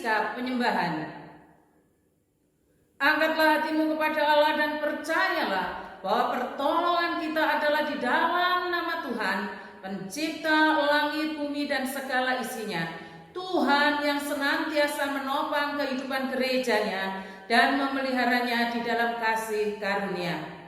sikap penyembahan. Angkatlah hatimu kepada Allah dan percayalah bahwa pertolongan kita adalah di dalam nama Tuhan, pencipta langit, bumi, dan segala isinya. Tuhan yang senantiasa menopang kehidupan gerejanya dan memeliharanya di dalam kasih karunia.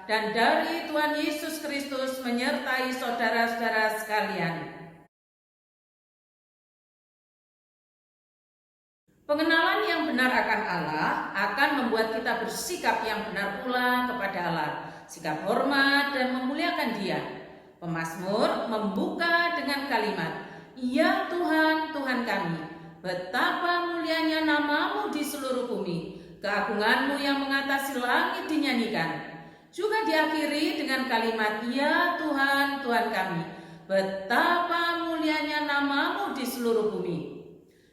Dan dari Tuhan Yesus Kristus menyertai saudara-saudara sekalian. Pengenalan yang benar akan Allah akan membuat kita bersikap yang benar pula kepada Allah, sikap hormat dan memuliakan Dia. Pemazmur membuka dengan kalimat, "Ya Tuhan, Tuhan kami, betapa mulianya nama-Mu di seluruh bumi, keagungan-Mu yang mengatasi langit dinyanyikan." Juga diakhiri dengan kalimat, "Ya Tuhan, Tuhan kami, betapa mulianya nama-Mu di seluruh bumi."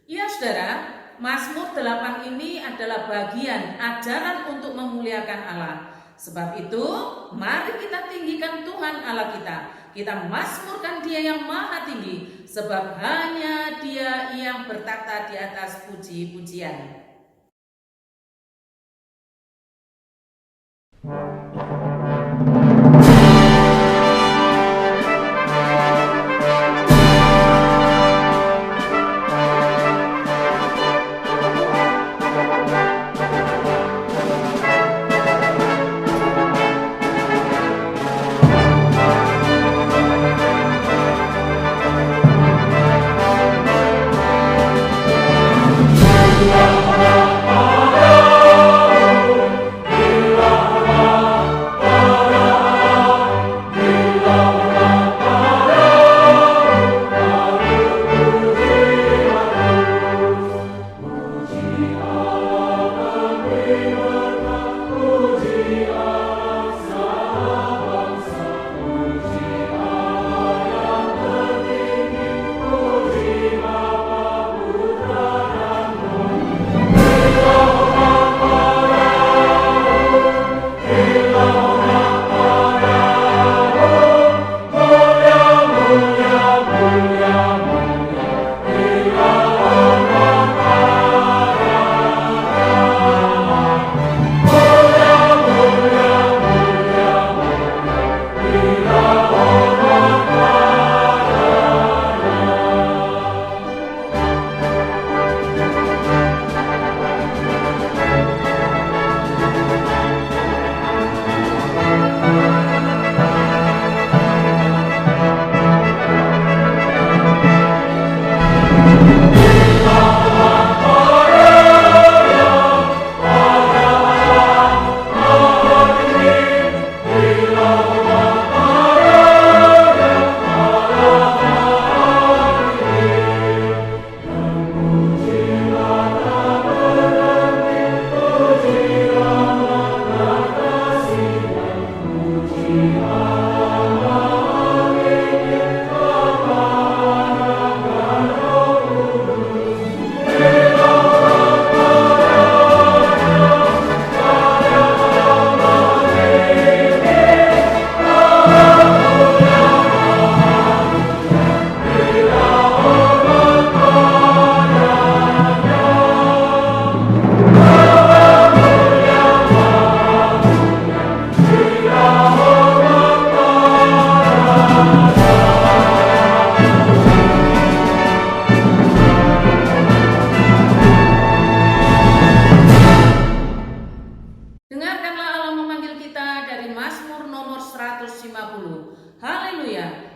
Ya saudara, Mazmur 8 ini adalah bagian ajaran untuk memuliakan Allah. Sebab itu, mari kita tinggikan Tuhan Allah kita. Kita mazmurkan Dia yang maha tinggi, sebab hanya Dia yang bertakhta di atas puji-pujian.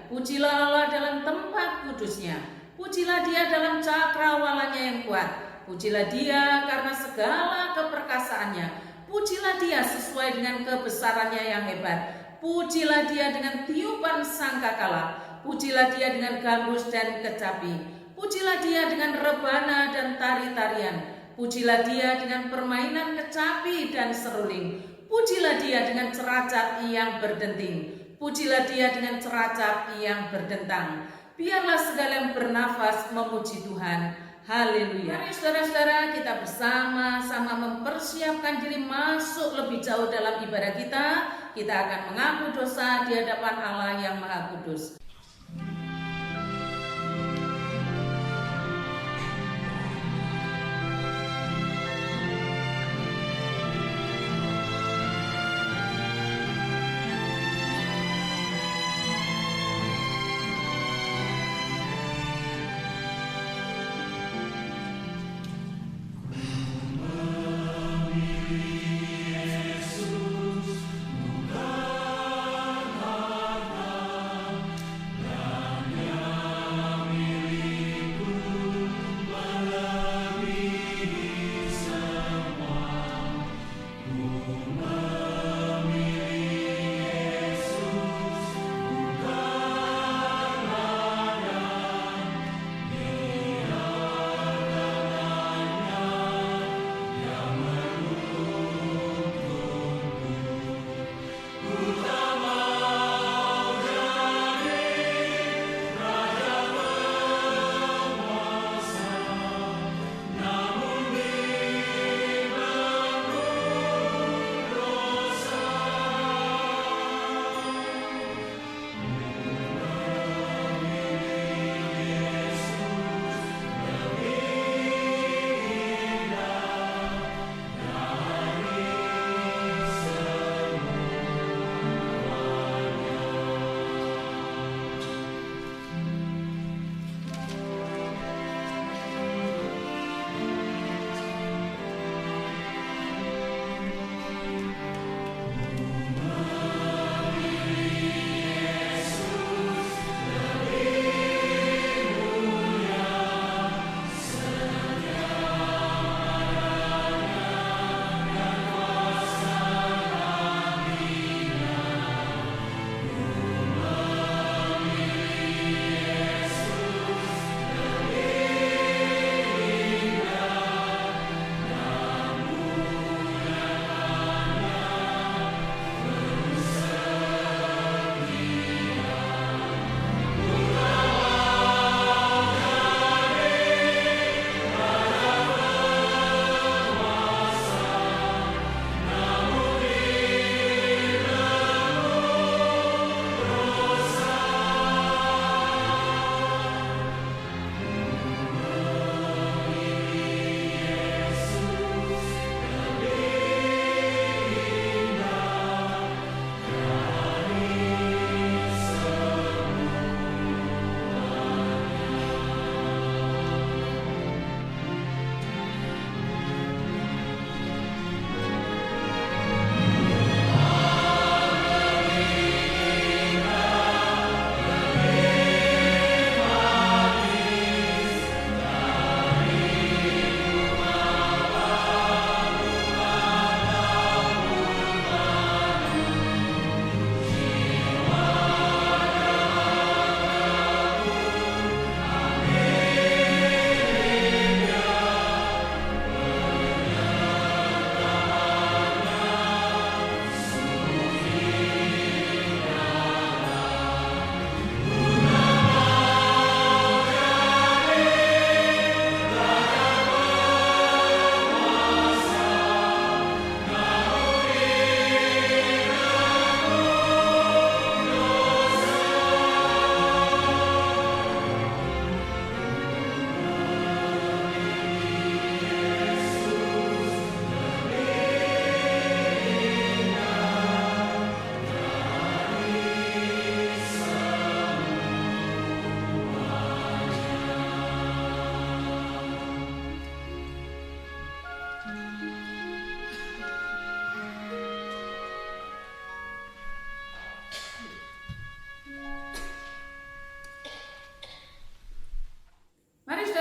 Pujilah Allah dalam tempat kudusnya. Pujilah Dia dalam cakrawalanya yang kuat. Pujilah Dia karena segala keperkasaannya. Pujilah Dia sesuai dengan kebesarannya yang hebat. Pujilah Dia dengan tiupan sangkakala, pujilah Dia dengan gambus dan kecapi, pujilah Dia dengan rebana dan tari-tarian, pujilah Dia dengan permainan kecapi dan seruling, pujilah Dia dengan ceracap yang berdenting, pujilah Dia dengan ceracap yang berdentang. Biarlah segala yang bernafas memuji Tuhan. Haleluya. Mari saudara-saudara, kita bersama-sama mempersiapkan diri masuk lebih jauh dalam ibadah kita. Kita akan mengaku dosa di hadapan Allah yang Maha Kudus.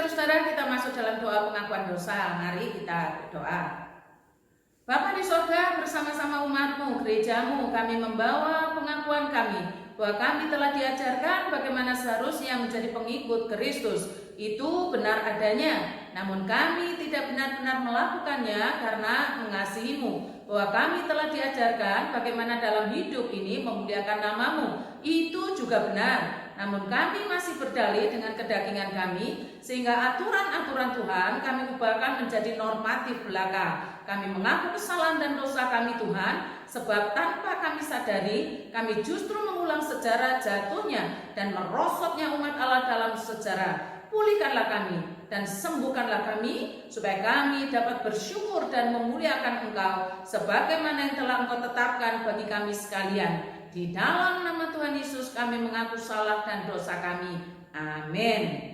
Saudara, kita masuk dalam doa pengakuan dosa. Mari kita berdoa. Bapa di sorga, bersama-sama umat-Mu, gereja-Mu, kami membawa pengakuan kami bahwa kami telah diajarkan bagaimana seharusnya menjadi pengikut Kristus. Itu benar adanya, namun kami tidak benar-benar melakukannya karena mengasihi-Mu. Bahwa kami telah diajarkan bagaimana dalam hidup ini memuliakan nama-Mu. Itu juga benar. Namun kami masih berdalih dengan kedagingan kami, sehingga aturan-aturan Tuhan kami ubahkan menjadi normatif belaka. Kami mengaku kesalahan dan dosa kami Tuhan, sebab tanpa kami sadari, kami justru mengulang sejarah jatuhnya dan merosotnya umat Allah dalam sejarah. Pulihkanlah kami dan sembuhkanlah kami, supaya kami dapat bersyukur dan memuliakan Engkau, sebagaimana yang telah Engkau tetapkan bagi kami sekalian. Di dalam nama Tuhan Yesus kami mengaku salah dan dosa kami. Amin.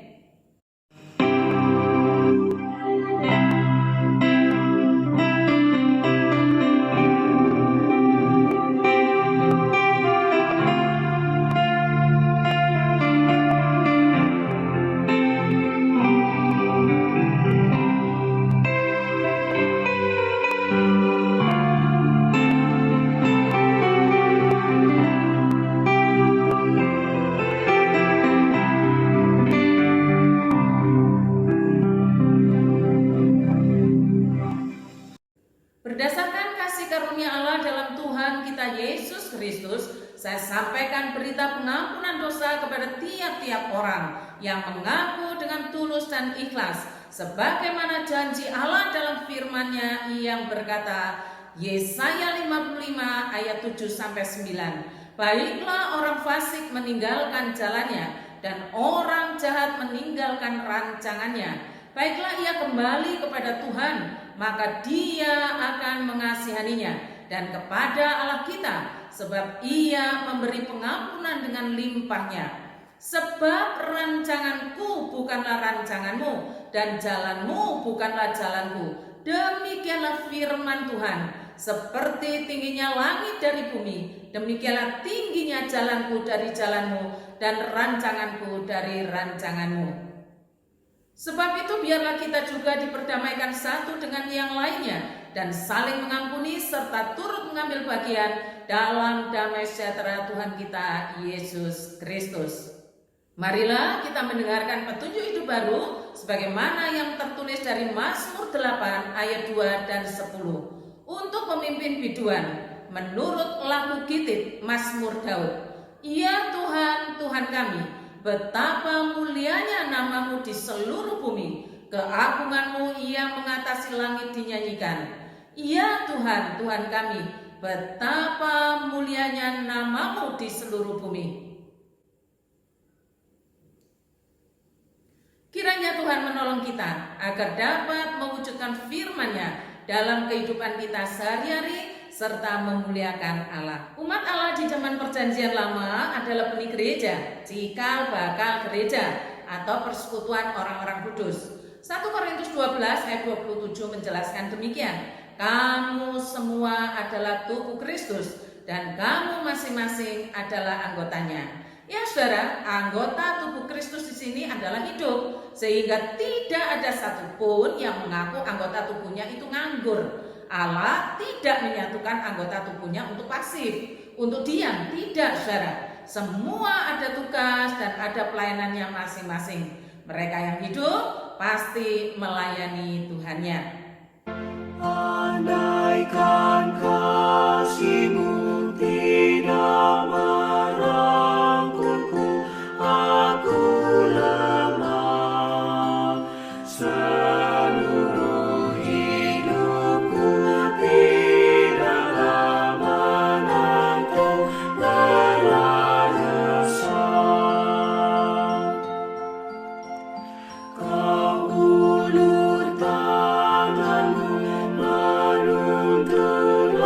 Berdasarkan kasih karunia Allah dalam Tuhan kita Yesus Kristus, saya sampaikan berita pengampunan dosa kepada tiap-tiap orang yang mengaku dengan tulus dan ikhlas, sebagaimana janji Allah dalam firman-Nya yang berkata, Yesaya 55 ayat 7-9, baiklah orang fasik meninggalkan jalannya dan orang jahat meninggalkan rancangannya. Baiklah ia kembali kepada Tuhan, maka Dia akan mengasihaninya, dan kepada Allah kita, sebab Ia memberi pengampunan dengan limpahnya. Sebab rancanganku bukanlah rancanganmu, dan jalanmu bukanlah jalanku. Demikianlah firman Tuhan. Seperti tingginya langit dari bumi, demikianlah tingginya jalanku dari jalanmu, dan rancanganku dari rancanganmu. Sebab itu biarlah kita juga diperdamaikan satu dengan yang lainnya, dan saling mengampuni serta turut mengambil bagian dalam damai sejahtera Tuhan kita Yesus Kristus. Marilah kita mendengarkan petunjuk hidup baru sebagaimana yang tertulis dari Mazmur 8 ayat 2 dan 10. Untuk pemimpin biduan menurut lagu Gitit Mazmur Daud. Ya Tuhan, Tuhan kami, betapa mulianya nama-Mu di seluruh bumi, keagungan-Mu yang mengatasi langit dinyanyikan. Ya Tuhan, Tuhan kami, betapa mulianya nama-Mu di seluruh bumi. Kiranya Tuhan menolong kita agar dapat mewujudkan firman-Nya dalam kehidupan kita sehari-hari serta memuliakan Allah. Umat Allah di zaman perjanjian lama adalah benih gereja, cikal bakal gereja atau persekutuan orang-orang kudus. 1 Korintus 12 ayat 27 menjelaskan demikian. Kamu semua adalah tubuh Kristus dan kamu masing-masing adalah anggotanya. Ya saudara, anggota tubuh Kristus di sini adalah hidup, sehingga tidak ada satupun yang mengaku anggota tubuhnya itu nganggur. Allah tidak menyatukan anggota tubuhnya untuk pasif, untuk diam, tidak saudara. Semua ada tugas dan ada pelayanannya masing-masing. Mereka yang hidup pasti melayani Tuhannya. Andaikan kasih-Mu tidak merangkulku, aku lemah. Seluruh hidupku tidaklah menentu lelah resah. Kau ulur tangan-Mu menuntun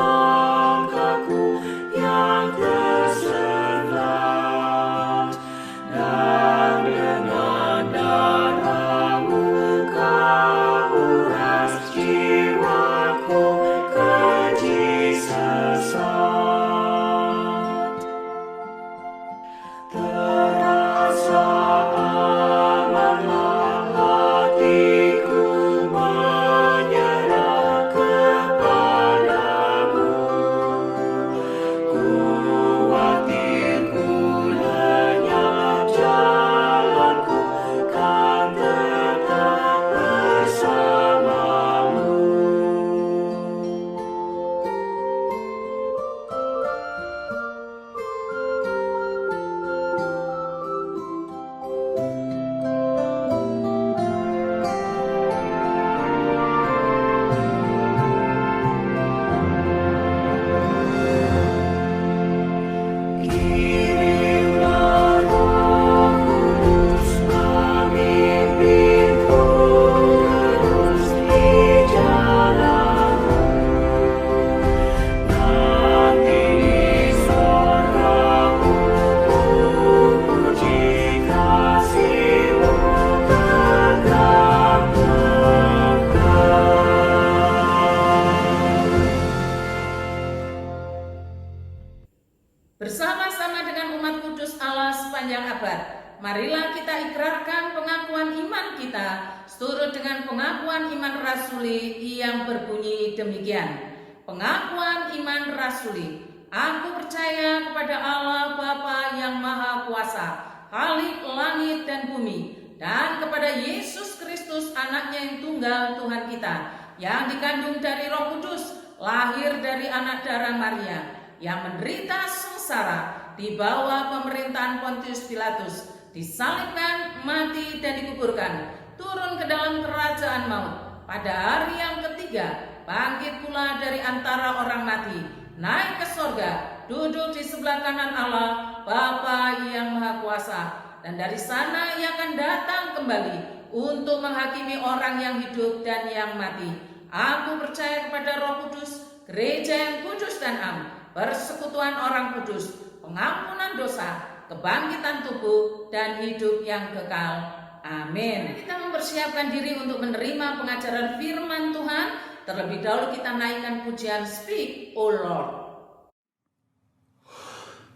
kita seturut dengan pengakuan iman rasuli yang berbunyi demikian. Pengakuan iman rasuli. Aku percaya kepada Allah Bapa yang Maha Kuasa, Khalik langit dan bumi, dan kepada Yesus Kristus anaknya yang tunggal Tuhan kita, yang dikandung dari Roh Kudus, lahir dari anak darah Maria, yang menderita sengsara di bawah pemerintahan Pontius Pilatus, disalibkan, mati dan dikuburkan, turun ke dalam kerajaan maut, pada hari yang ketiga bangkit pula dari antara orang mati, naik ke sorga, duduk di sebelah kanan Allah Bapa yang Maha Kuasa, dan dari sana ia akan datang kembali untuk menghakimi orang yang hidup dan yang mati. Aku percaya kepada Roh Kudus, gereja yang kudus dan am, persekutuan orang kudus, pengampunan dosa, kebangkitan tubuh, dan hidup yang kekal. Amin. Kita mempersiapkan diri untuk menerima pengajaran firman Tuhan. Terlebih dahulu kita naikkan pujian Speak, O Lord.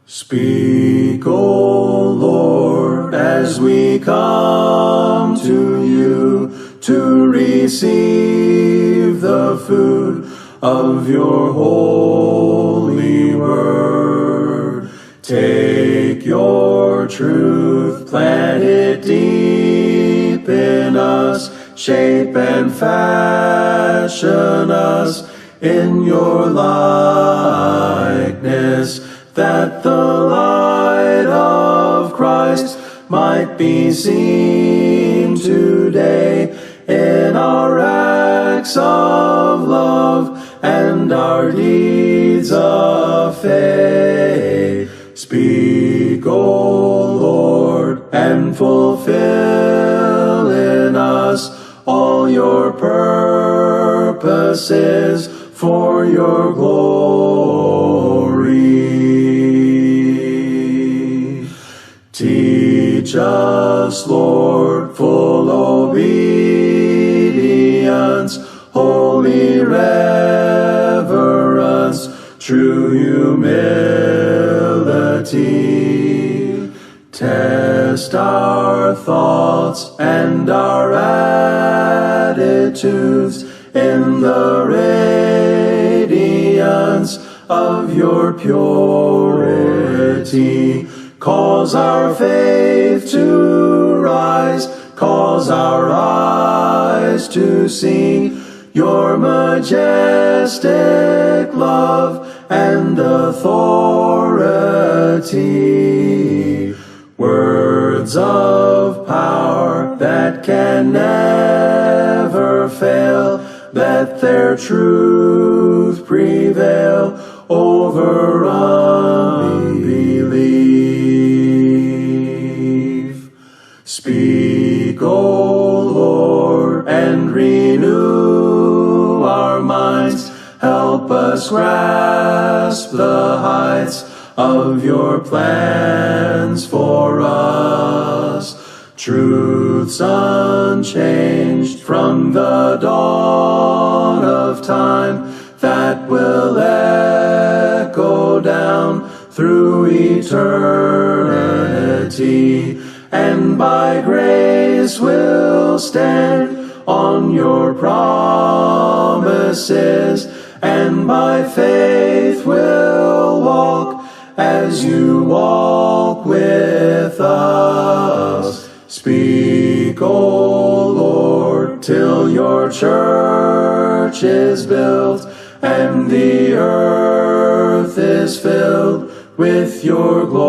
Speak, O Lord, as we come to you to receive the food of your holy word. Take your truth, plant it deep in us, shape and fashion us in your likeness, that the light of Christ might be seen today in our acts of love and our deeds of faith. Speak, O Lord, and fulfill in us all your purposes for your glory. Teach us, Lord, full obedience, holy reverence, true humility. Test our thoughts and our attitudes in the radiance of your purity. Cause our faith to rise, cause our eyes to see your majestic love and authority. Words of power that can never fail, let their truth prevail over unbelief. Speak, O Lord, and renew our minds. Help us grasp the heights of your plans for us. Truths unchanged from the dawn of time that will echo down through eternity, and by grace will stand on your promises, and by faith will walk as you walk with us. Speak, O Lord, till your church is built and the earth is filled with your glory.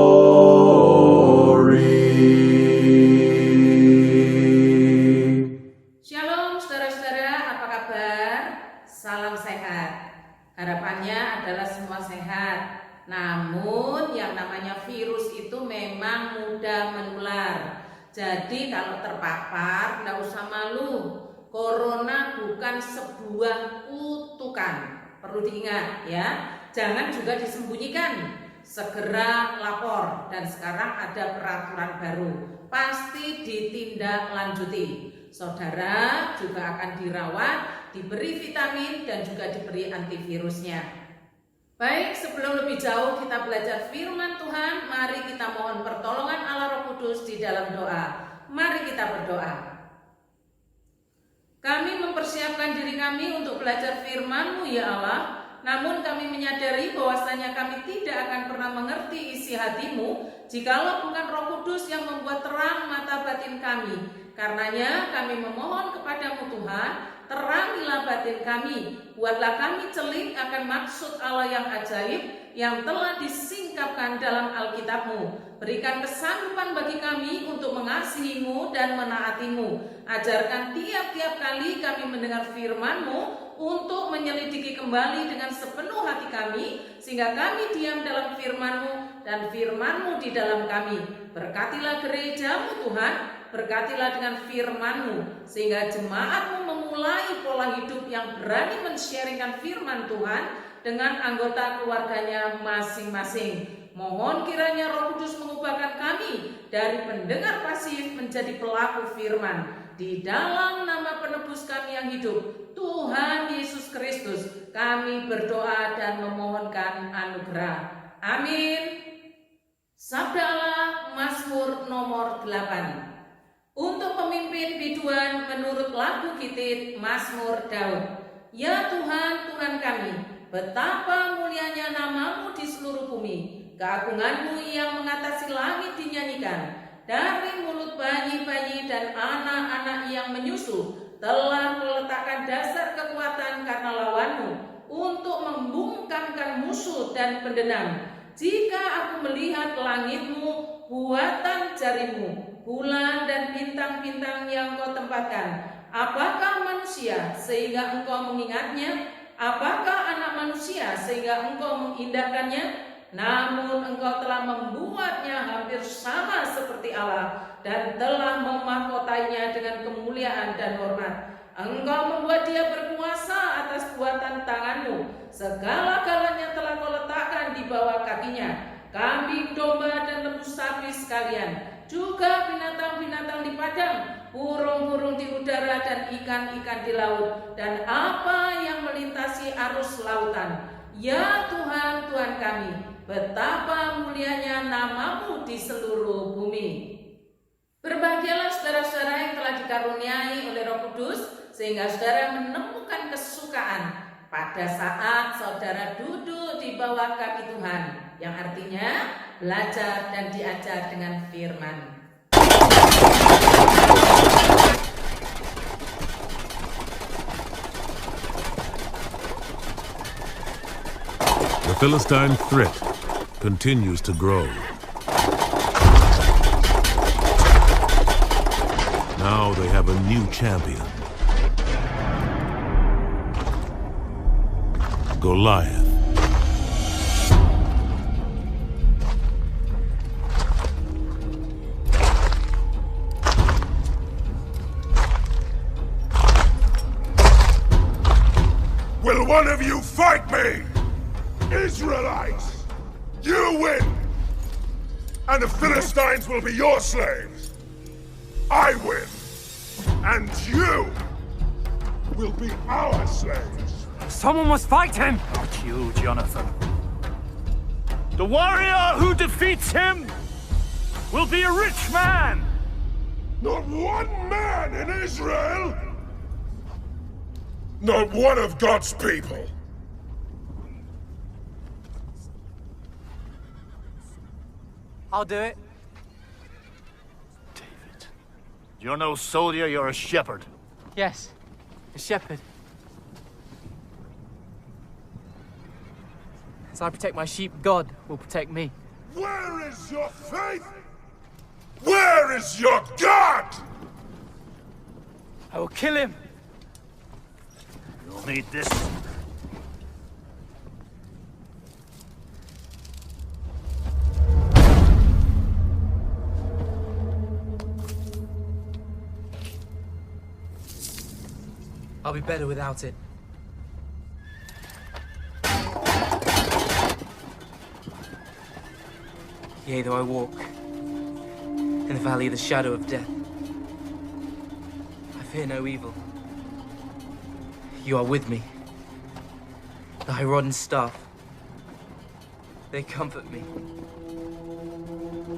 Shalom saudara-saudara, apa kabar? Salam sehat. Harapannya adalah semua sehat. Namun yang namanya virus itu memang mudah menular. Jadi kalau terpapar tidak usah malu. Corona bukan sebuah kutukan. Perlu diingat ya. Jangan juga disembunyikan. Segera lapor, dan sekarang ada peraturan baru. Pasti ditindaklanjuti. Saudara juga akan dirawat, diberi vitamin dan juga diberi antivirusnya. Baik, sebelum lebih jauh kita belajar firman Tuhan, mari kita mohon pertolongan Allah Roh Kudus di dalam doa. Mari kita berdoa. Kami mempersiapkan diri kami untuk belajar firman-Mu ya Allah, namun kami menyadari bahwasanya kami tidak akan pernah mengerti isi hati-Mu jikalau bukan Roh Kudus yang membuat terang mata batin kami. Karenanya kami memohon kepadamu Tuhan, terangilah batin kami, buatlah kami celik akan maksud Allah yang ajaib yang telah disingkapkan dalam Alkitab-Mu. Berikan kesanggupan bagi kami untuk mengasihi-Mu dan menaati-Mu. Ajarkan tiap-tiap kali kami mendengar firman-Mu untuk menyelidiki kembali dengan sepenuh hati kami, sehingga kami diam dalam firman-Mu dan firman-Mu di dalam kami. Berkatilah gereja-Mu Tuhan, berkatilah dengan firman-Mu, sehingga jemaat-Mu memulai pola hidup yang berani men-sharingkan firman Tuhan dengan anggota keluarganya masing-masing. Mohon kiranya Roh Kudus mengubahkan kami dari pendengar pasif menjadi pelaku firman. Di dalam nama penebus kami yang hidup, Tuhan Yesus Kristus, kami berdoa dan memohonkan anugerah. Amin. Sabda Allah, Mazmur nomor 8. Untuk pemimpin biduan menurut lagu Gitit, Mazmur Daud. Ya Tuhan, Tuhan kami, betapa mulianya nama-Mu di seluruh bumi. Keagungan-Mu yang mengatasi langit dinyanyikan. Dari mulut bayi-bayi dan anak-anak yang menyusu telah meletakkan dasar kekuatan karena lawan-Mu untuk membungkamkan musuh dan pendenam. Jika aku melihat langit-Mu, buatan jari-Mu, bulan dan bintang-bintang yang Kau tempatkan, apakah manusia sehingga Engkau mengingatnya? Apakah anak manusia sehingga Engkau mengindahkannya? Namun Engkau telah membuatnya hampir sama seperti Allah dan telah memahkotainya dengan kemuliaan dan hormat. Engkau membuat dia berkuasa atas buatan tangan-Mu. Segala-galanya telah Kau letakkan di bawah kakinya. Kambing, domba, dan lembu sapi sekalian, juga binatang-binatang di padang, burung-burung di udara, dan ikan-ikan di laut, dan apa yang melintasi arus lautan. Ya Tuhan, Tuhan kami, betapa mulianya nama-Mu di seluruh bumi. Berbahagialah saudara-saudara yang telah dikaruniai oleh Roh Kudus, sehingga saudara menemukan kesukaan pada saat saudara duduk di bawah kaki Tuhan, yang artinya belajar dan diajar dengan firman. The Philistine threat continues to grow. Now they have a new champion. Goliath. Will one of you fight me? Israelites, you win! And the Philistines will be your slaves. I win, and you will be our slaves. Someone must fight him! Not you, Jonathan. The warrior who defeats him will be a rich man! Not one man in Israel! Not one of God's people! I'll do it. David, you're no soldier, you're a shepherd. Yes, a shepherd. As I protect my sheep, God will protect me. Where is your faith? Where is your God? I will kill him. You'll need this. I'll be better without it. Yea, though I walk in the valley of the shadow of death, I fear no evil. You are with me. Thy rod and staff, they comfort me.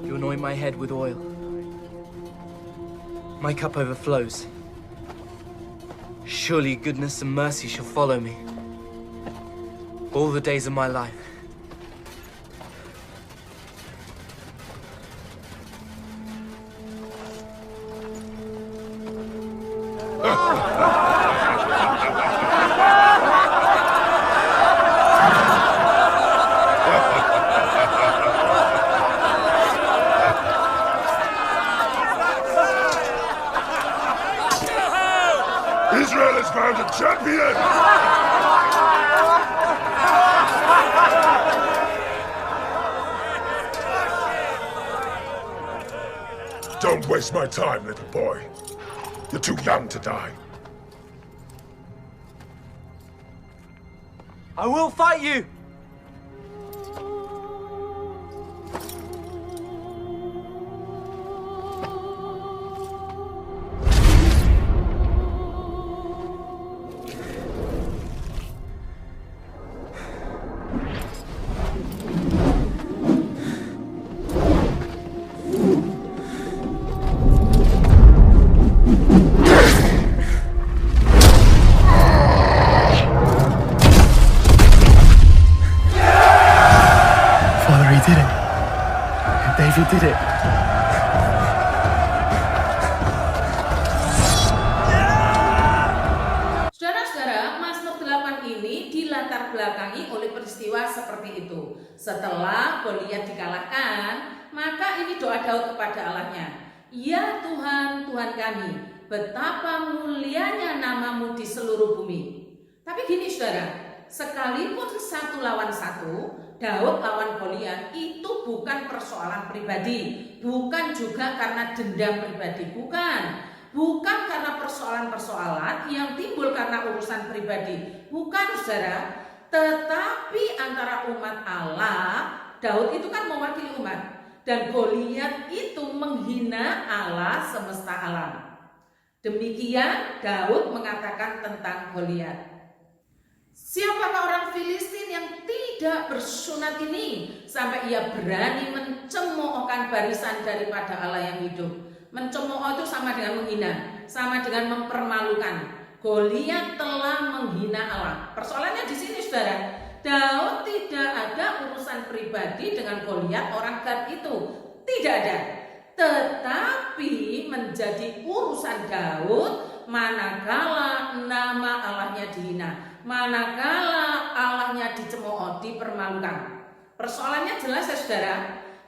You anoint my head with oil. My cup overflows. Surely goodness and mercy shall follow me all the days of my life. Israel has found a champion! Don't waste my time, little boy. You're too young to die. I will fight you! Did it. David did it. Saudara-saudara, Mazmur 8 ini dilatar belakangi oleh peristiwa seperti itu. Setelah Goliat dikalahkan, maka ini doa Daud kepada Allahnya. Ya Tuhan, Tuhan kami, betapa mulianya namamu di seluruh bumi. Tapi gini saudara, sekalipun 1 lawan 1, Daud lawan Goliat itu bukan persoalan pribadi, bukan juga karena dendam pribadi, bukan karena persoalan-persoalan yang timbul karena urusan pribadi, bukan saudara, tetapi antara umat Allah. Daud itu kan mewakili umat, dan Goliat itu menghina Allah semesta alam. Demikian Daud mengatakan tentang Goliat. Siapakah orang Filistin yang tidak bersunat ini sampai ia berani mencemoohkan barisan daripada Allah yang hidup? Mencemooh itu sama dengan menghina, sama dengan mempermalukan. Goliat telah menghina Allah. Persoalannya di sini saudara, Daud tidak ada urusan pribadi dengan Goliat orang Gad itu, tidak ada. Tetapi menjadi urusan Daud manakala nama Allahnya dihina, manakala Allahnya dicemooh, dipermalukan. Persoalannya jelas ya saudara.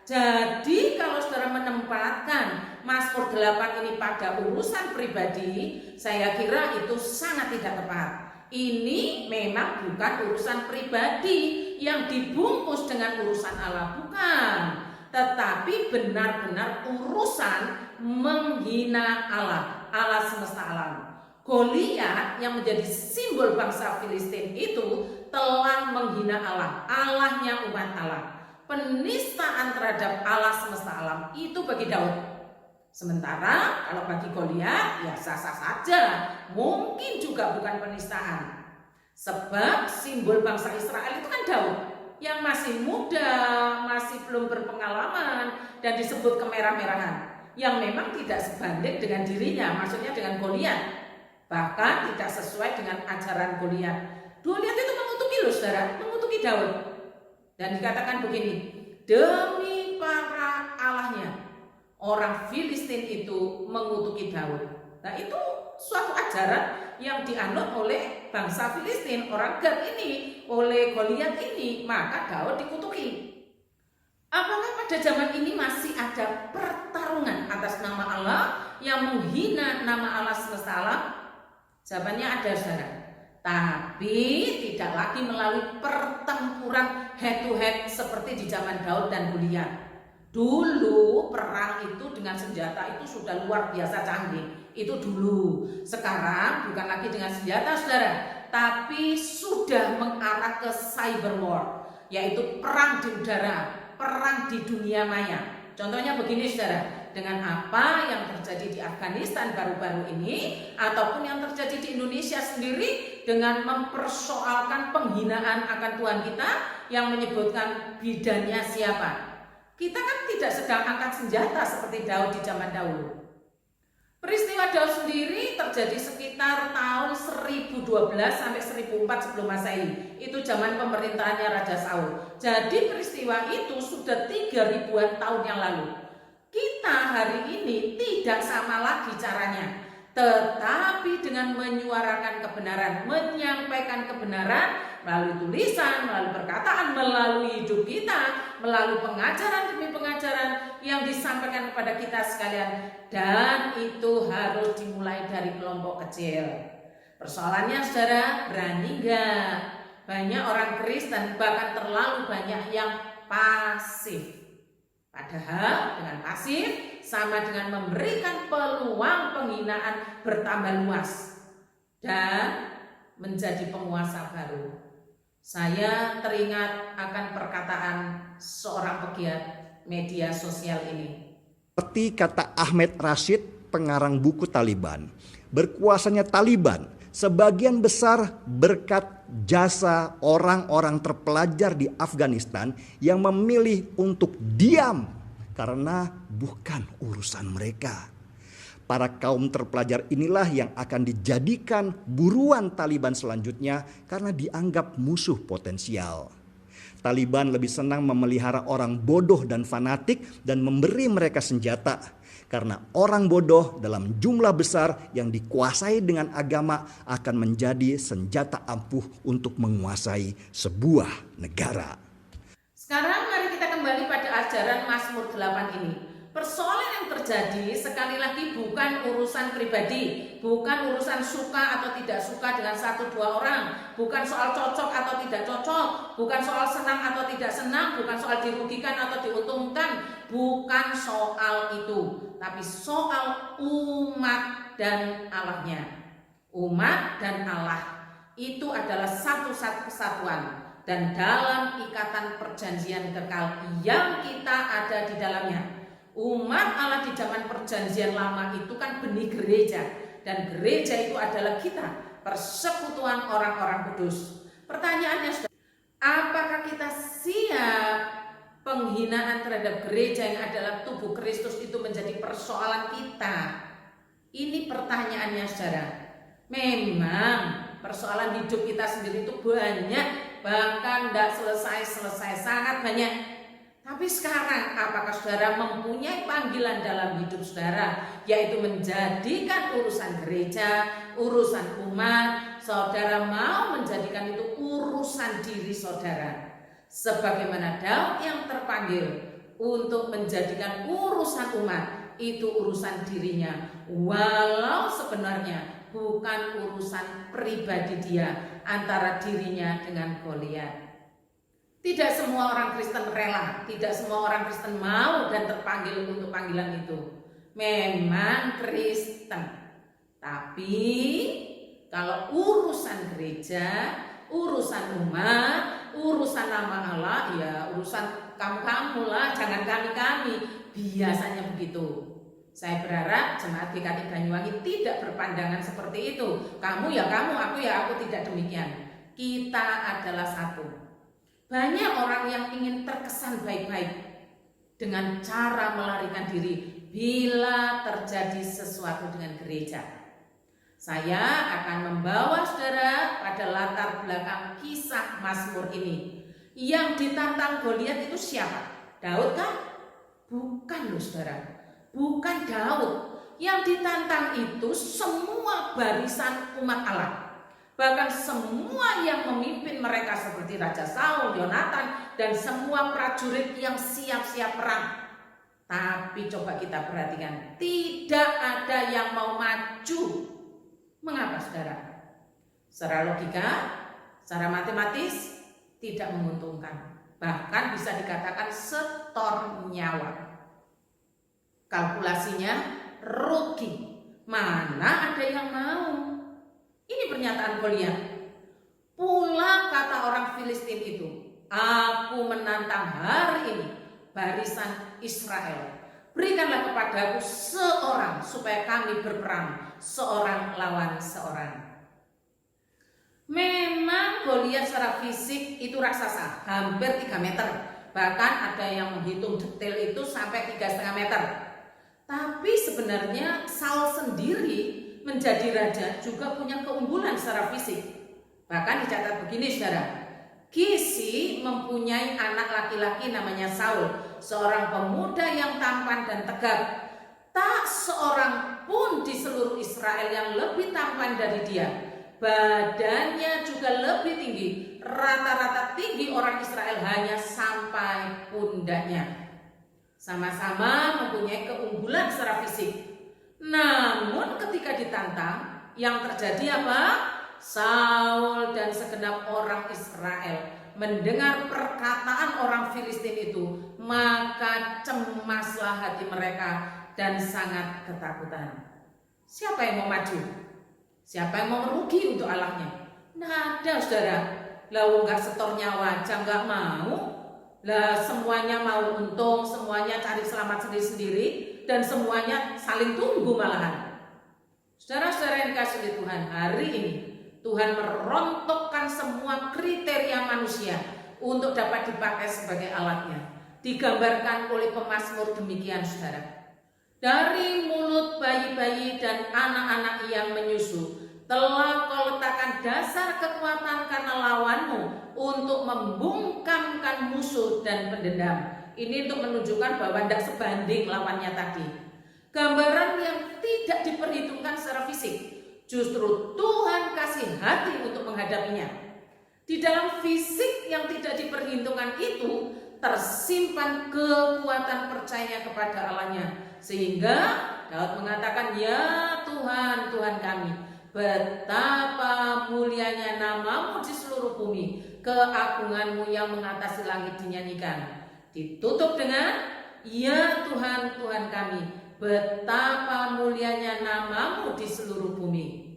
Jadi kalau saudara menempatkan Mazmur 8 ini pada urusan pribadi, saya kira itu sangat tidak tepat. Ini memang bukan urusan pribadi yang dibungkus dengan urusan Allah, bukan. Tetapi benar-benar urusan menghina Allah, Allah semesta alam. Goliat yang menjadi simbol bangsa Filistin itu telah menghina Allah, Allahnya umat Allah. Penistaan terhadap Allah semesta alam itu bagi Daud. Sementara kalau bagi Goliat ya sah-sah saja, mungkin juga bukan penistaan. Sebab simbol bangsa Israel itu kan Daud, yang masih muda, masih belum berpengalaman dan disebut kemerah-merahan, yang memang tidak sebanding dengan dirinya, maksudnya dengan Goliat. Bahkan tidak sesuai dengan ajaran Goliat. Goliat itu mengutuki loh saudara, mengutuki Daud. Dan dikatakan begini, demi para allahnya, orang Filistin itu mengutuki Daud. Nah itu suatu ajaran yang dianut oleh bangsa Filistin, orang Gad ini, oleh Goliat ini, maka Daud dikutuki. Apakah pada zaman ini masih ada pertarungan atas nama Allah yang menghina nama Allah semesta alam? Jawabannya ada saudara. Tapi tidak lagi melalui pertempuran head to head seperti di zaman Daud dan Goliat. Dulu perang itu dengan senjata itu sudah luar biasa canggih. Itu dulu. Sekarang bukan lagi dengan senjata saudara, tapi sudah mengarah ke cyber war, yaitu perang di udara, perang di dunia maya. Contohnya begini saudara, dengan apa yang terjadi di Afghanistan baru-baru ini, ataupun yang terjadi di Indonesia sendiri dengan mempersoalkan penghinaan akan Tuhan kita yang menyebutkan bidannya siapa. Kita kan tidak sedang angkat senjata seperti Daud di zaman dahulu. Peristiwa Daud sendiri terjadi terjadi sekitar tahun 1012 sampai 1004 sebelum Masehi. Itu zaman pemerintahannya Raja Saul. Jadi peristiwa itu sudah 3000-an tahun yang lalu. Kita hari ini tidak sama lagi caranya. Tetapi dengan menyuarakan kebenaran, menyampaikan kebenaran melalui tulisan, melalui perkataan, melalui hidup kita, melalui pengajaran demi pengajaran yang disampaikan kepada kita sekalian. Dan itu harus dimulai dari kelompok kecil. Persoalannya saudara, berani enggak? Banyak orang Kristen bahkan terlalu banyak yang pasif. Padahal dengan pasif sama dengan memberikan peluang penghinaan bertambah luas dan menjadi penguasa baru. Saya teringat akan perkataan seorang pegiat media sosial ini. Seperti kata Ahmed Rashid, pengarang buku Taliban, berkuasanya Taliban sebagian besar berkat jasa orang-orang terpelajar di Afghanistan yang memilih untuk diam karena bukan urusan mereka. Para kaum terpelajar inilah yang akan dijadikan buruan Taliban selanjutnya karena dianggap musuh potensial. Taliban lebih senang memelihara orang bodoh dan fanatik dan memberi mereka senjata. Karena orang bodoh dalam jumlah besar yang dikuasai dengan agama akan menjadi senjata ampuh untuk menguasai sebuah negara. Sekarang mari kita kembali pada ajaran Mazmur 8 ini. Persoalan yang terjadi sekali lagi bukan urusan pribadi, bukan urusan suka atau tidak suka dengan satu dua orang, bukan soal cocok atau tidak cocok, bukan soal senang atau tidak senang, bukan soal dirugikan atau diuntungkan, bukan soal itu, tapi soal umat dan Allahnya. Umat dan Allah itu adalah satu-satu kesatuan dan dalam ikatan perjanjian kekal yang kita ada di dalamnya. Umat Allah di zaman perjanjian lama itu kan benih gereja. Dan gereja itu adalah kita, persekutuan orang-orang kudus. Pertanyaannya, apakah kita siap penghinaan terhadap gereja yang adalah tubuh Kristus itu menjadi persoalan kita? Ini pertanyaannya saudara. Memang persoalan hidup kita sendiri itu banyak, bahkan tidak selesai-selesai, sangat banyak. Tapi sekarang apakah saudara mempunyai panggilan dalam hidup saudara, yaitu menjadikan urusan gereja, urusan umat, saudara mau menjadikan itu urusan diri saudara. Sebagaimana Daud yang terpanggil untuk menjadikan urusan umat itu urusan dirinya, walau sebenarnya bukan urusan pribadi dia antara dirinya dengan Goliat. Tidak semua orang Kristen rela, tidak semua orang Kristen mau dan terpanggil untuk panggilan itu. Memang Kristen, tapi kalau urusan gereja, urusan umat, urusan nama Allah, ya urusan kamu-kamu lah, jangan kami-kami. Biasanya begitu. Saya berharap jemaat GKI Banyuwangi tidak berpandangan seperti itu. Kamu ya kamu, aku ya aku, tidak demikian. Kita adalah satu. Banyak orang yang ingin terkesan baik-baik dengan cara melarikan diri bila terjadi sesuatu dengan gereja. Saya akan membawa saudara pada latar belakang kisah Mazmur ini. Yang ditantang Goliat itu siapa? Daud kan? Bukan loh saudara, bukan Daud. Yang ditantang itu semua barisan umat Allah. Bahkan semua yang memimpin mereka seperti Raja Saul, Yonatan, dan semua prajurit yang siap-siap perang. Tapi coba kita perhatikan, tidak ada yang mau maju. Mengapa saudara? Secara logika, secara matematis tidak menguntungkan. Bahkan bisa dikatakan setor nyawa. Kalkulasinya rugi. Mana ada yang mau? Ini pernyataan Goliat. Pula kata orang Filistin itu, aku menantang hari ini barisan Israel. Berikanlah kepadaku seorang supaya kami berperang, seorang lawan seorang. Memang Goliat secara fisik itu raksasa, hampir 3 meter. Bahkan ada yang menghitung detail itu sampai 3,5 meter. Tapi sebenarnya Saul sendiri menjadi raja juga punya keunggulan secara fisik. Bahkan dicatat begini saudara, Kisi mempunyai anak laki-laki namanya Saul, seorang pemuda yang tampan dan tegap. Tak seorang pun di seluruh Israel yang lebih tampan dari dia. Badannya juga lebih tinggi. Rata-rata tinggi orang Israel hanya sampai pundaknya. Sama-sama mempunyai keunggulan secara fisik. Namun ketika ditantang, yang terjadi apa? Saul dan segenap orang Israel mendengar perkataan orang Filistin itu, maka cemaslah hati mereka dan sangat ketakutan. Siapa yang mau maju? Siapa yang mau merugi untuk Allahnya? Nah, ada saudara. Lah enggak setor nyawa aja enggak mau. Lah semuanya mau untung, semuanya cari selamat sendiri-sendiri, dan semuanya saling tunggu malahan. Saudara-saudara yang dikasihi Tuhan, hari ini Tuhan merontokkan semua kriteria manusia untuk dapat dipakai sebagai alatnya. Digambarkan oleh pemazmur demikian saudara. Dari mulut bayi-bayi dan anak-anak yang menyusu, telah kau letakkan dasar kekuatan karena lawanmu untuk membungkamkan musuh dan pendendam. Ini untuk menunjukkan bahwa tidak sebanding lawannya tadi. Gambaran yang tidak diperhitungkan secara fisik. Justru Tuhan kasih hati untuk menghadapinya. Di dalam fisik yang tidak diperhitungkan itu tersimpan kekuatan percaya kepada Allahnya. Sehingga Daud mengatakan, ya Tuhan, Tuhan kami, betapa mulianya namamu di seluruh bumi, keagunganmu yang mengatasi langit dinyanyikan. Ditutup dengan, ya Tuhan, Tuhan kami, betapa mulianya namamu di seluruh bumi.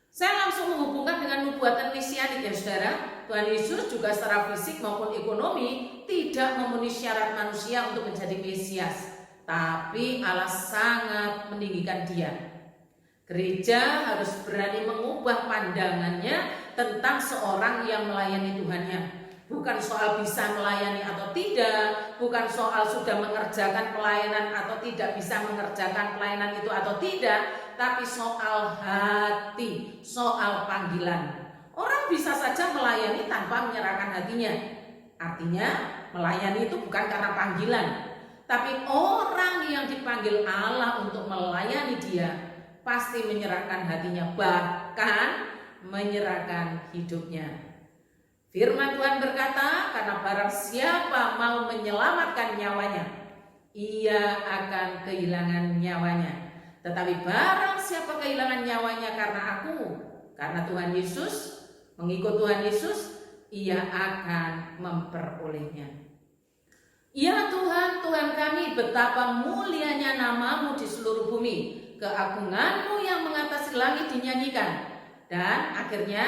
Saya langsung menghubungkan dengan nubuatan mesianik ya saudara. Tuhan Yesus juga secara fisik maupun ekonomi tidak memenuhi syarat manusia untuk menjadi Mesias. Tapi Allah sangat meninggikan dia. Gereja harus berani mengubah pandangannya tentang seorang yang melayani Tuhannya. Bukan soal bisa melayani atau tidak, bukan soal sudah mengerjakan pelayanan atau tidak bisa mengerjakan pelayanan itu atau tidak, tapi soal hati, soal panggilan. Orang bisa saja melayani tanpa menyerahkan hatinya. Artinya melayani itu bukan karena panggilan, tapi orang yang dipanggil Allah untuk melayani dia pasti menyerahkan hatinya, bahkan menyerahkan hidupnya. Firman Tuhan berkata, karena barang siapa mau menyelamatkan nyawanya, ia akan kehilangan nyawanya. Tetapi barang siapa kehilangan nyawanya karena aku, karena Tuhan Yesus, mengikut Tuhan Yesus, ia akan memperolehnya. Ya Tuhan, Tuhan kami, betapa mulianya namamu di seluruh bumi, keagunganmu yang mengatasi langit dinyanyikan. Dan akhirnya,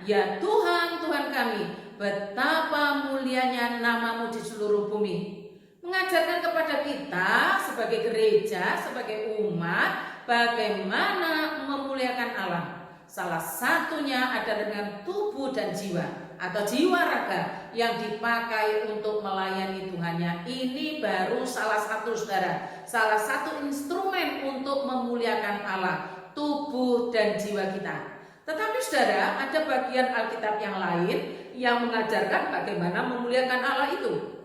ya Tuhan, Tuhan kami, betapa mulianya namamu di seluruh bumi. Mengajarkan kepada kita sebagai gereja, sebagai umat, bagaimana memuliakan Allah. Salah satunya adalah dengan tubuh dan jiwa, atau jiwa raga yang dipakai untuk melayani Tuhannya. Ini baru salah satu saudara, salah satu instrumen untuk memuliakan Allah, tubuh dan jiwa kita. Tetapi saudara, ada bagian Alkitab yang lain yang mengajarkan bagaimana memuliakan Allah itu.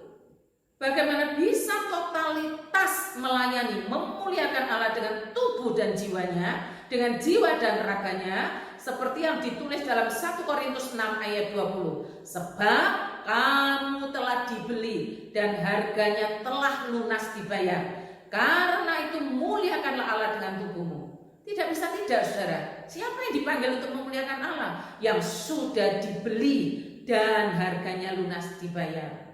Bagaimana bisa totalitas melayani, memuliakan Allah dengan tubuh dan jiwanya, dengan jiwa dan raganya, seperti yang ditulis dalam 1 Korintus 6 ayat 20. Sebab kamu telah dibeli dan harganya telah lunas dibayar. Karena itu muliakanlah Allah dengan tubuhmu. Tidak bisa tidak saudara. Siapa yang dipanggil untuk memuliakan Allah? Yang sudah dibeli dan harganya lunas dibayar.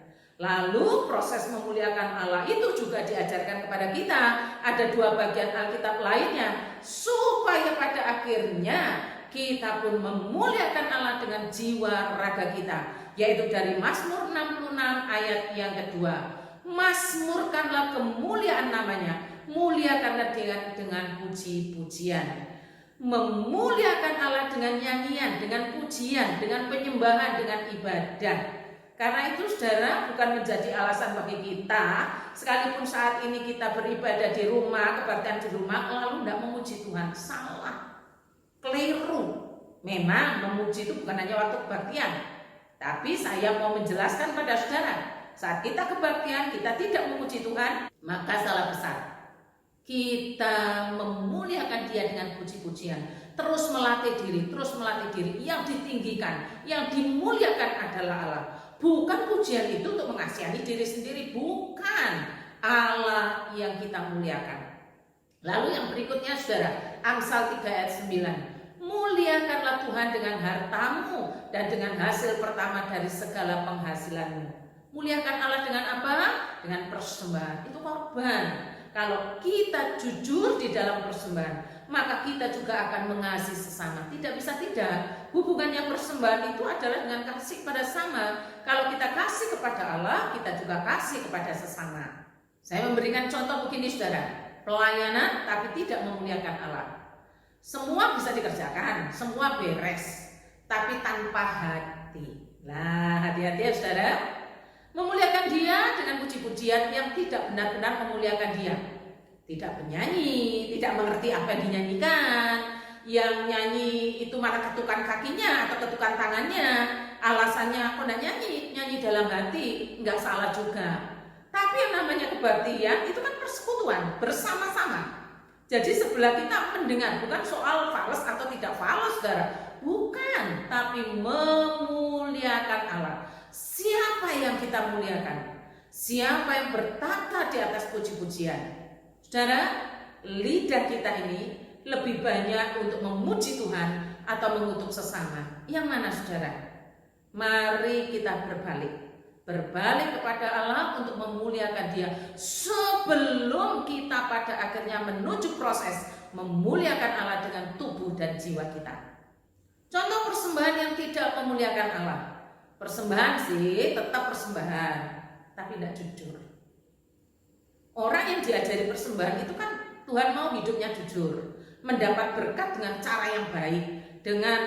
Lalu proses memuliakan Allah itu juga diajarkan kepada kita. Ada dua bagian Alkitab lainnya, supaya pada akhirnya kita pun memuliakan Allah dengan jiwa raga kita, yaitu dari Mazmur 66 ayat yang kedua. Mazmurkanlah kemuliaan namanya, muliakanlah dengan puji-pujian. Memuliakan Allah dengan nyanyian, dengan pujian, dengan penyembahan, dengan ibadah. Karena itu saudara, bukan menjadi alasan bagi kita, sekalipun saat ini kita beribadah di rumah, kebaktian di rumah, lalu tidak memuji Tuhan. Salah. Memang memuji itu bukan hanya waktu kebaktian, tapi saya mau menjelaskan pada saudara, saat kita kebaktian kita tidak memuji Tuhan, maka salah besar. Kita memuliakan Dia dengan puji-pujian, terus melatih diri. Yang ditinggikan, yang dimuliakan adalah Allah. Bukan pujian itu untuk mengasihani diri sendiri, bukan. Allah yang kita muliakan. Lalu yang berikutnya saudara, Amsal 3 ayat 9. Muliakanlah Tuhan dengan hartamu dan dengan hasil pertama dari segala penghasilanmu. Muliakan Allah dengan apa? Dengan persembahan. Itu korban. Kalau kita jujur di dalam persembahan, maka kita juga akan mengasihi sesama. Tidak bisa tidak. Hubungannya persembahan itu adalah dengan kasih kepada sesama. Kalau kita kasih kepada Allah, kita juga kasih kepada sesama. Saya memberikan contoh begini saudara. Pelayanan tapi tidak memuliakan Allah. Semua bisa dikerjakan, semua beres, tapi tanpa hati. Nah, hati-hati ya saudara. Memuliakan Dia dengan puji-pujian yang tidak benar-benar memuliakan Dia. Tidak penyanyi, tidak mengerti apa yang dinyanyikan. Yang nyanyi itu malah ketukan kakinya atau ketukan tangannya. Alasannya aku nggak nyanyi dalam hati, nggak salah juga. Tapi yang namanya kebaktian itu kan persekutuan bersama-sama. Jadi sebelah kita mendengar, bukan soal fales atau tidak fales saudara, bukan, tapi memuliakan Allah. Siapa yang kita muliakan? Siapa yang bertata di atas puji-pujian? Saudara, lidah kita ini lebih banyak untuk memuji Tuhan atau mengutuk sesama. Yang mana saudara? Mari kita berbalik kepada Allah untuk memuliakan Dia sebelum kita pada akhirnya menuju proses memuliakan Allah dengan tubuh dan jiwa kita. Contoh persembahan yang tidak memuliakan Allah. Persembahan sih tetap persembahan, tapi tidak jujur. Orang yang diajari persembahan itu kan Tuhan mau hidupnya jujur, mendapat berkat dengan cara yang baik, dengan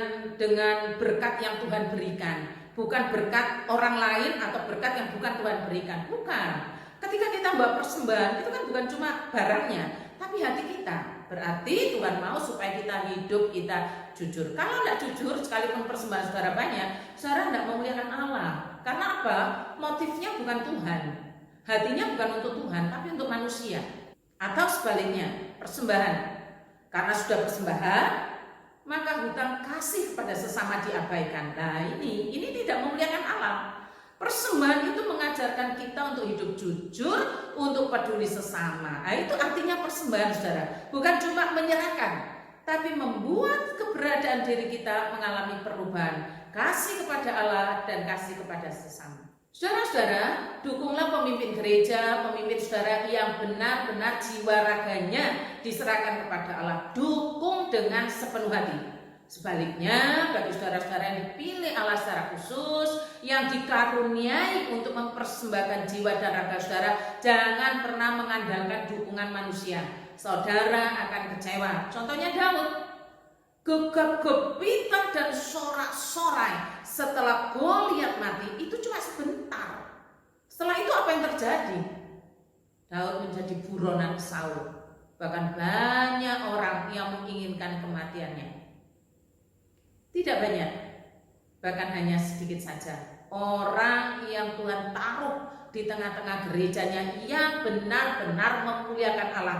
berkat yang Tuhan berikan. Bukan berkat orang lain atau berkat yang bukan Tuhan berikan. Bukan. Ketika kita bawa persembahan itu kan bukan cuma barangnya, tapi hati kita. Berarti Tuhan mau supaya kita hidup, kita jujur. Kalau tidak jujur, sekalipun persembahan saudara banyak, saudara tidak memuliakan Allah. Karena apa? Motifnya bukan Tuhan. Hatinya bukan untuk Tuhan, tapi untuk manusia. Atau sebaliknya, persembahan. Karena sudah persembahan, maka hutang kasih kepada sesama diabaikan. Nah ini tidak memuliakan Allah. Persembahan itu mengajarkan kita untuk hidup jujur, untuk peduli sesama. Nah itu artinya persembahan saudara. Bukan cuma menyerahkan, tapi membuat keberadaan diri kita mengalami perubahan. Kasih kepada Allah dan kasih kepada sesama. Saudara-saudara, dukunglah pemimpin gereja, pemimpin saudara yang benar-benar jiwa raganya diserahkan kepada Allah. Dukung dengan sepenuh hati. Sebaliknya, bagi saudara-saudara yang dipilih Allah secara khusus, yang dikaruniai untuk mempersembahkan jiwa dan raga saudara, jangan pernah mengandalkan dukungan manusia. Saudara akan kecewa. Contohnya Daud. Gegap-gepitan dan sorak-sorai setelah Goliat mati itu cuma sebentar. Setelah itu apa yang terjadi? Daud menjadi buronan Saul. Bahkan banyak orang yang menginginkan kematiannya. Tidak banyak, bahkan hanya sedikit saja orang yang Tuhan taruh di tengah-tengah gerejanya yang benar-benar memuliakan Allah,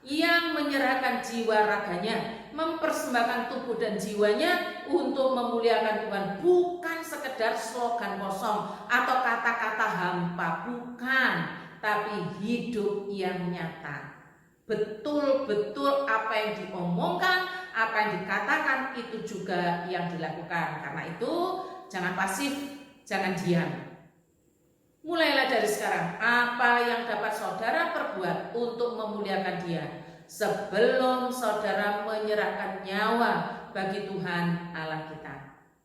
yang menyerahkan jiwa raganya, mempersembahkan tubuh dan jiwanya untuk memuliakan Tuhan. Bukan sekedar slogan kosong atau kata-kata hampa, bukan, tapi hidup yang nyata. Betul-betul apa yang diomongkan, apa yang dikatakan itu juga yang dilakukan. Karena itu jangan pasif, jangan diam. Mulailah dari sekarang, apa yang dapat saudara perbuat untuk memuliakan Dia sebelum saudara menyerahkan nyawa bagi Tuhan Allah kita.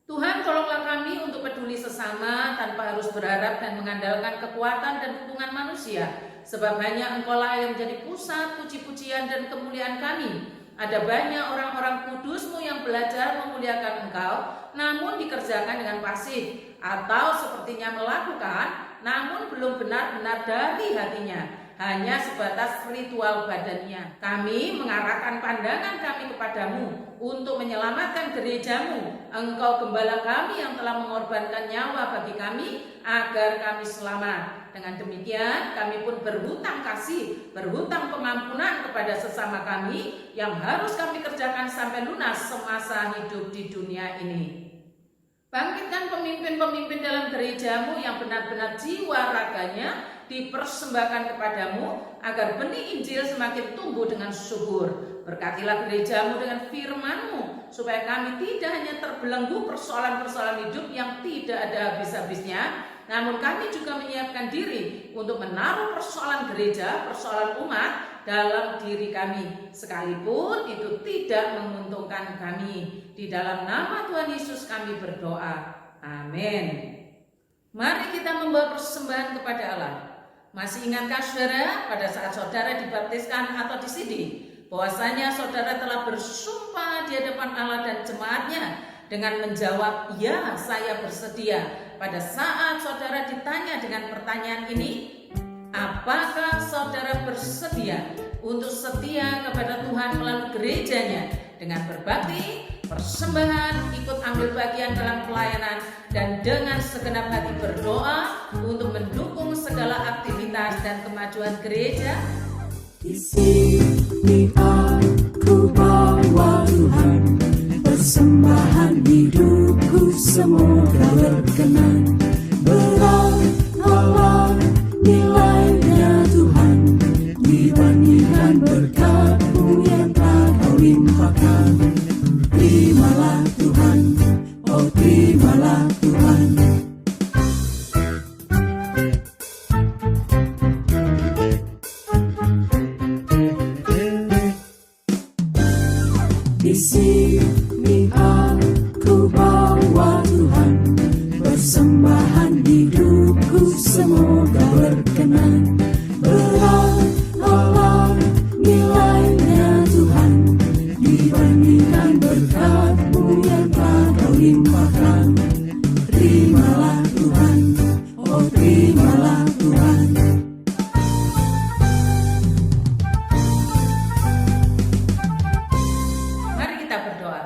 Tuhan, tolonglah kami untuk peduli sesama tanpa harus berharap dan mengandalkan kekuatan dan dukungan manusia, sebab hanya Engkaulah yang menjadi pusat puji-pujian dan kemuliaan kami. Ada banyak orang-orang kudus-Mu yang belajar memuliakan Engkau, namun dikerjakan dengan pasif, atau sepertinya melakukan, namun belum benar-benar dari hatinya. hanya sebatas ritual badannya. Kami mengarahkan pandangan kami kepadamu untuk menyelamatkan gerejamu, Engkau gembala kami yang telah mengorbankan nyawa bagi kami agar kami selamat. Dengan demikian kami pun berhutang kasih, berhutang pengampunan kepada sesama kami yang harus kami kerjakan sampai lunas semasa hidup di dunia ini. Bangkitkan pemimpin-pemimpin dalam gerejamu yang benar-benar jiwa raganya dipersembahkan kepadamu agar benih Injil semakin tumbuh dengan subur. Berkatilah gerejamu dengan firman-Mu supaya kami tidak hanya terbelenggu persoalan-persoalan hidup yang tidak ada habis-habisnya, namun kami juga menyiapkan diri untuk menaruh persoalan gereja, persoalan umat dalam diri kami, sekalipun itu tidak menguntungkan kami. Di dalam nama Tuhan Yesus kami berdoa. Amin. Mari kita membawa persembahan kepada Allah. Masih ingatkah saudara pada saat saudara dibaptiskan atau disidi, bahwasanya saudara telah bersumpah di hadapan Allah dan jemaatnya dengan menjawab, "Ya, saya bersedia." Pada saat saudara ditanya dengan pertanyaan ini, apakah saudara bersedia untuk setia kepada Tuhan melalui gerejanya dengan berbakti, persembahan, ikut ambil bagian dalam pelayanan, dan dengan segenap hati berdoa untuk mendukung segala aktivitas dan kemajuan gereja? Di sini aku bawa Tuhan, persembahan hidupku semoga berkenan. Berapa nilainya Tuhan dibandingkan berkat-Mu yang telah Kau limpahkan. Terimalah Tuhan, oh terimalah Tuhan. Di sini aku bawa Tuhan, persembahan hidupku semoga berkenan. Berapa nilainya Tuhan dibandingkan berkat-Mu yang telah Kau limpahkan. Terimalah Tuhan, oh terimalah Tuhan. Mari kita berdoa.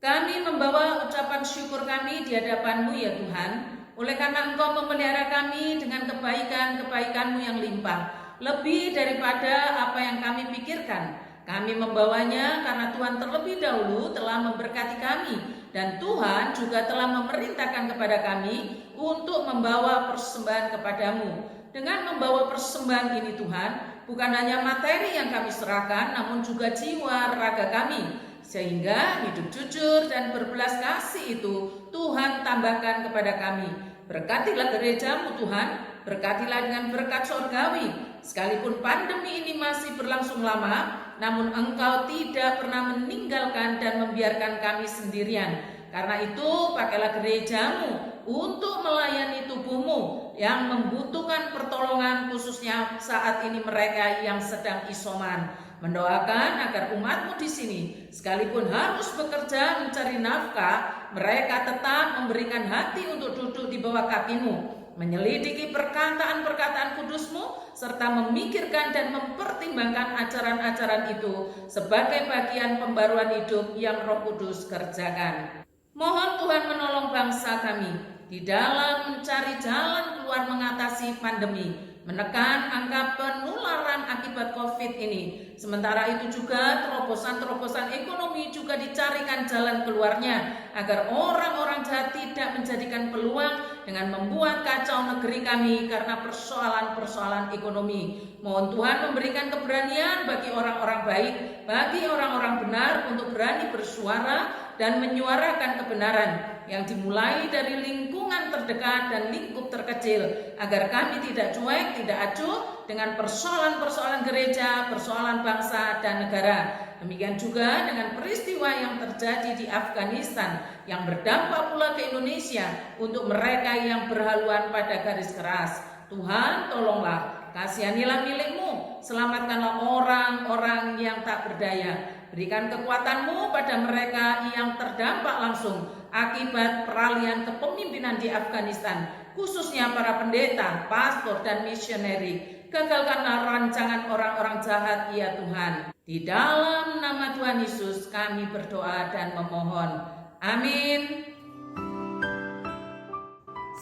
Kami membawa ucapan syukur kami di hadapan-Mu ya Tuhan, oleh karena Engkau memelihara kami dengan kebaikan-kebaikan-Mu yang limpah, lebih daripada apa yang kami pikirkan. Kami membawanya karena Tuhan terlebih dahulu telah memberkati kami, dan Tuhan juga telah memerintahkan kepada kami untuk membawa persembahan kepadamu. Dengan membawa persembahan ini Tuhan, bukan hanya materi yang kami serahkan, namun juga jiwa raga kami, sehingga hidup jujur dan berbelas kasih itu Tuhan tambahkan kepada kami. Berkatilah gerejamu Tuhan, berkatilah dengan berkat surgawi. Sekalipun pandemi ini masih berlangsung lama, namun Engkau tidak pernah meninggalkan dan membiarkan kami sendirian. Karena itu pakailah gerejamu untuk melayani tubuhmu yang membutuhkan pertolongan, khususnya saat ini mereka yang sedang isoman. Mendoakan agar umatmu di sini sekalipun harus bekerja mencari nafkah, mereka tetap memberikan hati untuk duduk di bawah kakimu, menyelidiki perkataan-perkataan kudus-Mu, serta memikirkan dan mempertimbangkan ajaran-ajaran itu sebagai bagian pembaruan hidup yang Roh Kudus kerjakan. Mohon Tuhan menolong bangsa kami di dalam mencari jalan keluar mengatasi pandemi, menekan angka penularan akibat COVID ini. Sementara itu juga terobosan-terobosan ekonomi juga dicarikan jalan keluarnya, agar orang-orang jahat tidak menjadikan peluang dengan membuat kacau negeri kami karena persoalan-persoalan ekonomi. Mohon Tuhan memberikan keberanian bagi orang-orang baik, bagi orang-orang benar untuk berani bersuara dan menyuarakan kebenaran yang dimulai dari lingkungan terdekat dan lingkup terkecil, agar kami tidak cuek, tidak acuh dengan persoalan-persoalan gereja, persoalan bangsa dan negara. Demikian juga dengan peristiwa yang terjadi di Afghanistan yang berdampak pula ke Indonesia untuk mereka yang berhaluan pada garis keras. Tuhan, tolonglah, kasihanilah milik-Mu, selamatkanlah orang-orang yang tak berdaya. Berikan kekuatan-Mu pada mereka yang terdampak langsung akibat peralihan kepemimpinan di Afghanistan. khususnya para pendeta, pastor, dan misioneri. Gagalkanlah rancangan orang-orang jahat, ya Tuhan. Di dalam nama Tuhan Yesus kami berdoa dan memohon. Amin.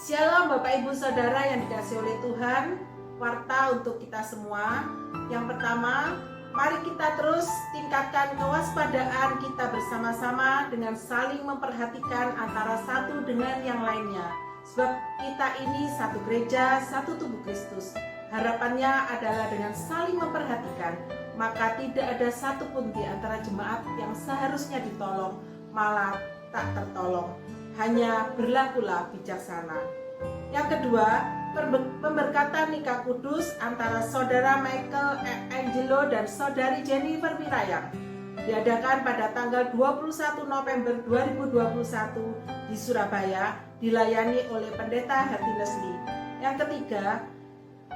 Shalom Bapak Ibu Saudara yang dikasihi oleh Tuhan. Warta untuk kita semua. Yang pertama, mari kita terus tingkatkan kewaspadaan kita bersama-sama dengan saling memperhatikan antara satu dengan yang lainnya. Sebab kita ini satu gereja, satu tubuh Kristus. Harapannya adalah dengan saling memperhatikan, maka tidak ada satupun di antara jemaat yang seharusnya ditolong, malah tak tertolong. Hanya berlakulah bijaksana. Yang kedua, pemberkatan nikah kudus antara Saudara Michael Angelo dan Saudari Jennifer Wirayang diadakan pada tanggal 21 November 2021 di Surabaya, dilayani oleh Pendeta Herti Leslie. Yang ketiga,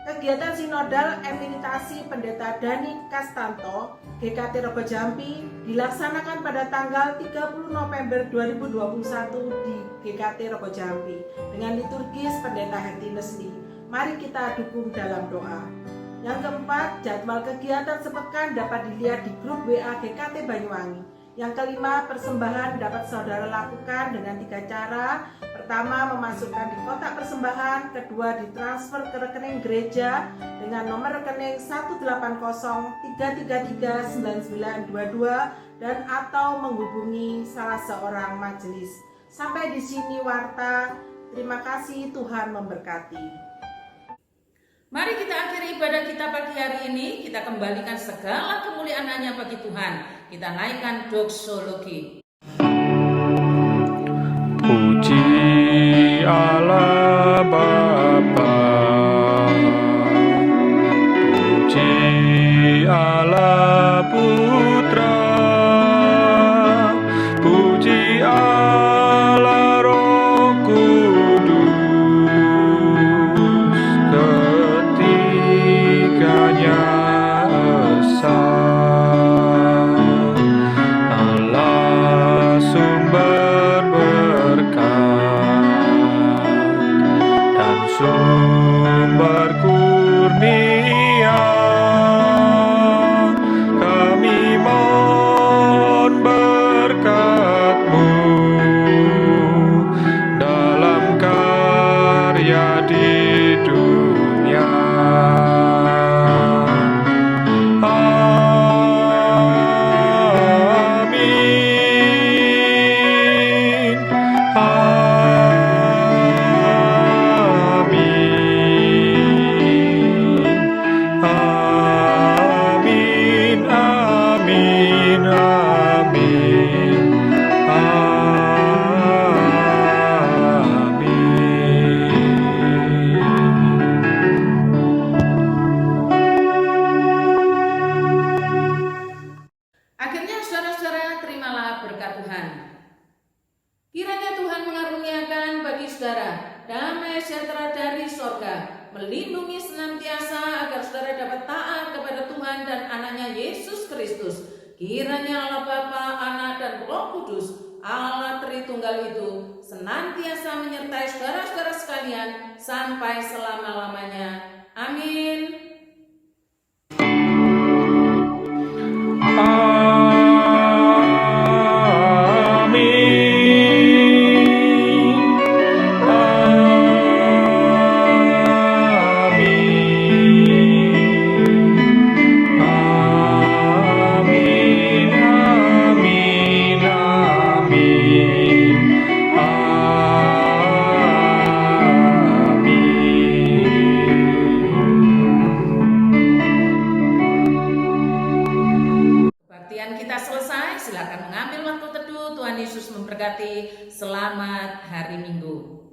kegiatan sinodal emeritasi Pendeta Dani Kastanto GKT Rogo Jampi dilaksanakan pada tanggal 30 November 2021 di GKT Rogo Jampi dengan liturgis Pendeta Herti Leslie. Mari kita dukung dalam doa. Yang keempat, jadwal kegiatan sepekan dapat dilihat di grup WA GKT Banyuwangi. Yang kelima, persembahan dapat saudara lakukan dengan 3 cara. Pertama, memasukkan di kotak persembahan. Kedua, ditransfer ke rekening gereja dengan nomor rekening 18033339922 dan atau menghubungi salah seorang majelis. Sampai di sini warta. Terima kasih, Tuhan memberkati. Mari kita akhiri ibadah kita pagi hari ini. Kita kembalikan segala kemuliaan hanya bagi Tuhan. Kita naikkan doksologi. Puji Allah Bapa, puji Allah Putra, puji Allah Roh Kudus, ketiganya esa. Allah sumber berkat dan sumber kurnia, kami mohon berkat-Mu dalam karya di dunia. Akhirnya saudara-saudara, terimalah berkat Tuhan. Kiranya Tuhan mengaruniakan bagi saudara damai sejahtera dari sorga, melindungi senantiasa agar saudara dapat taat kepada Tuhan dan anaknya Yesus Kristus. Kiranya Allah Bapa, Anak dan Roh Kudus, Allah Tritunggal itu senantiasa menyertai saudara-saudara sekalian sampai selama-lamanya. Amin. Silakan mengambil waktu teduh. Tuhan Yesus memberkati. Selamat hari Minggu.